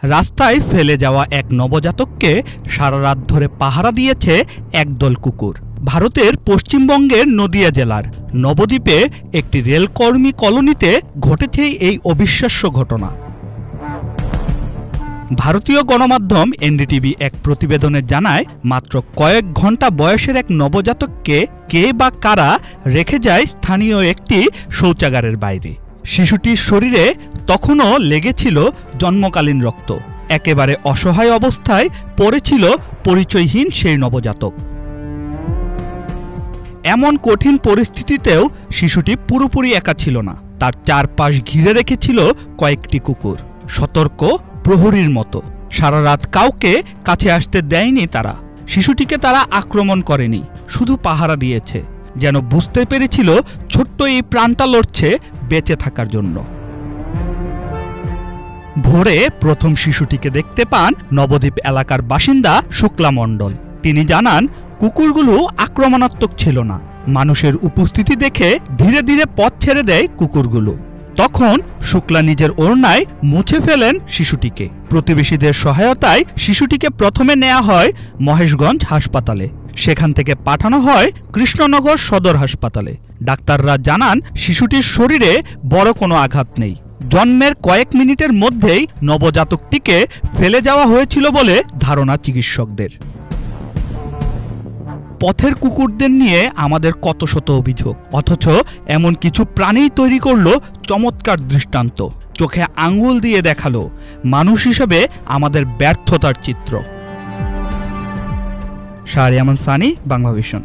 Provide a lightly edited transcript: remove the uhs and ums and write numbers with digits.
রাস্তায় ফেলে যাওয়া এক নবজাতককে সারা রাত ধরে পাহারা দিয়েছে একদল কুকুর। ভারতের পশ্চিমবঙ্গের নদিয়া জেলার নবদ্বীপে একটি রেলকর্মী কলোনিতে ঘটেছে এই অবিশ্বাস্য ঘটনা। ভারতীয় গণমাধ্যম এনডিটিভি এক প্রতিবেদনে জানায়, মাত্র কয়েক ঘন্টা বয়সের এক নবজাতককে কে বা কারা রেখে যায় স্থানীয় একটি শৌচাগারের বাইরে। শিশুটির শরীরে তখনও লেগেছিল জন্মকালীন রক্ত। একেবারে অসহায় অবস্থায় পড়েছিল পরিচয়হীন সেই নবজাতক। এমন কঠিন পরিস্থিতিতেও শিশুটি পুরোপুরি একা ছিল না। তার চারপাশ ঘিরে রেখেছিল কয়েকটি কুকুর, সতর্ক প্রহরীর মতো। সারা রাত কাউকে কাছে আসতে দেয়নি তারা। শিশুটিকে তারা আক্রমণ করেনি, শুধু পাহারা দিয়েছে, যেন বুঝতে পেরেছিল ছোট্ট এই প্রাণটা লড়ছে বেঁচে থাকার জন্য। ভোরে প্রথম শিশুটিকে দেখতে পান নবদ্বীপ এলাকার বাসিন্দা শুক্লা মণ্ডল। তিনি জানান, কুকুরগুলো আক্রমণাত্মক ছিল না। মানুষের উপস্থিতি দেখে ধীরে ধীরে পথ ছেড়ে দেয় কুকুরগুলো। তখন শুক্লা নিজের ওড়নায় মুছে ফেলেন শিশুটিকে। প্রতিবেশীদের সহায়তায় শিশুটিকে প্রথমে নেওয়া হয় মহেশগঞ্জ হাসপাতালে, সেখান থেকে পাঠানো হয় কৃষ্ণনগর সদর হাসপাতালে। ডাক্তাররা জানান, শিশুটির শরীরে বড় কোনো আঘাত নেই। জন্মের কয়েক মিনিটের মধ্যেই নবজাতকটিকে ফেলে যাওয়া হয়েছিল বলে ধারণা চিকিৎসকদের। পথের কুকুরদের নিয়ে আমাদের কত শত অভিযোগ, অথচ এমন কিছু প্রাণী তৈরি করলো চমৎকার দৃষ্টান্ত। চোখে আঙ্গুল দিয়ে দেখালো মানুষ হিসেবে আমাদের ব্যর্থতার চিত্র। শাহরিয়ামান সানি, বাংলা ভিশন।